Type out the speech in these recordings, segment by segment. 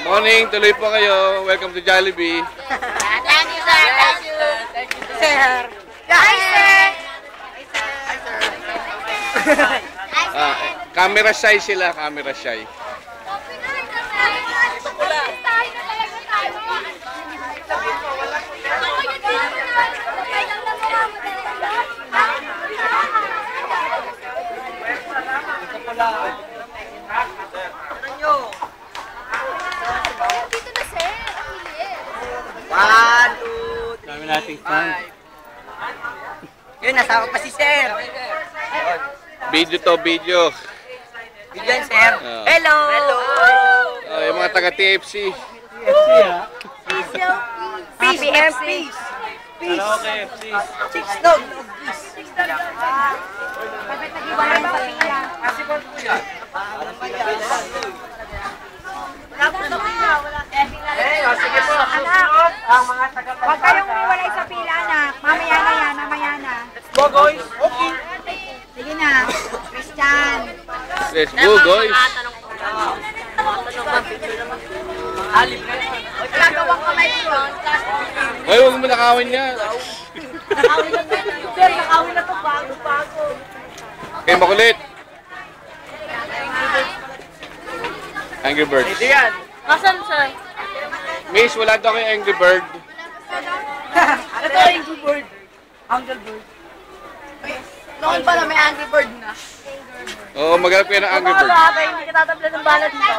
Morning, tuloy po kayo. Welcome to Jollibee. Thank you, sir. Thank you. Thank you, sir. Hi, sir. Camera shy sila, camera shy. Dito na, sir. One, two, Kami natin stand. yun, nasama pa si sir. Video to, video. Bigyan, sir. Hello! Hello! Yung mga taga TFC. Peace and peace. Peace. Chicks dog. Bakit nag-iwanan sa pila? Kasi po po yan. Sige po. Susunod ang mga taga. Huwag kayong umiwalay sa pila, anak. Mamaya na yan, mamaya na. Go, guys. Okay. Sige na. Christian. Let's go, guys. Nagawang kamay ko. Hoy, huwag mo nakawin niya. Sir, nakawin na to. Bago. Kay makulit. Angry Birds. Ito yan. Asan, sir? Miss, wala daw kayo Angry Bird. Ito yung Angry Bird. Angry Bird. Noon pala may Angry Bird na. Oo, maghanap kayo ng Angry Bird. Baka hindi ka tatablan ng bala dito.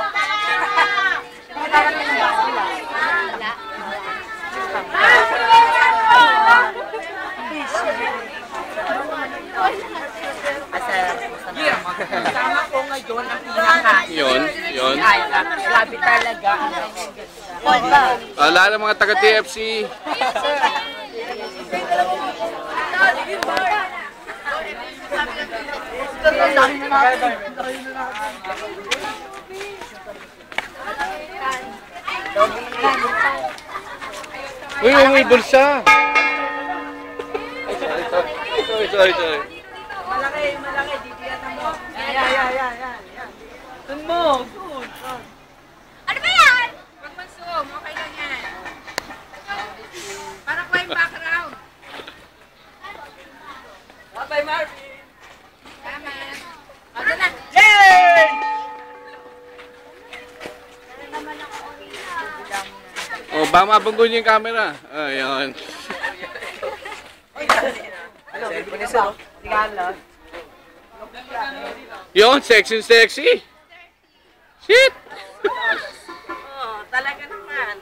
Hindi ka tatablan ng bala. Wala. Kasama ko ngayon ang pinakain. Yun. Grabe talaga. Lahat ng mga taga TFC. Uy, may bulsa. Sorry. Malaki. Dito yan mo. Yan. Dun mo. Dun. Ano ba yan? Huwag mag-zoom. Okay lang yan. Parang ko yung background. Bye, Marvin. Tama. Ano na? Yay! Oh, baka mabanggo niyo yung camera. Ayun. Cellphone isa. Tingala. Yun, sexy. Shit! Oh, talaga naman.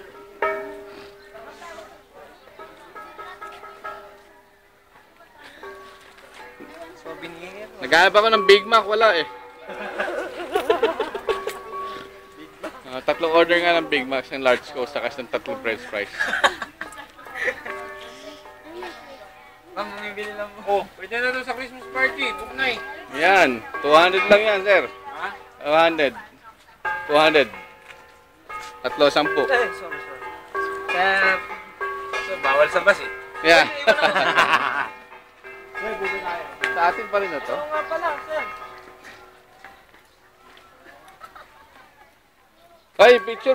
Souvenir. Naghanap ako ng Big Mac, wala eh. Tatlong order nga ng Big Mac, ng large coke, saka ng tatlong french fries. Ma'am, bumibili lang mo. Oh, pwede na doon sa Christmas party. Book na eh. Yan, 200 lang yan, sir. Ha? 200. Tatlo, 10. Sorry. So, bawal sa bus eh. Yan. Sa atin pa rin na to. Oo nga pala, sir. Ay, picture.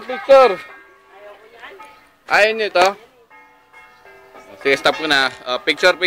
Ayaw nyo ito? Sige, stop ko na. Picture.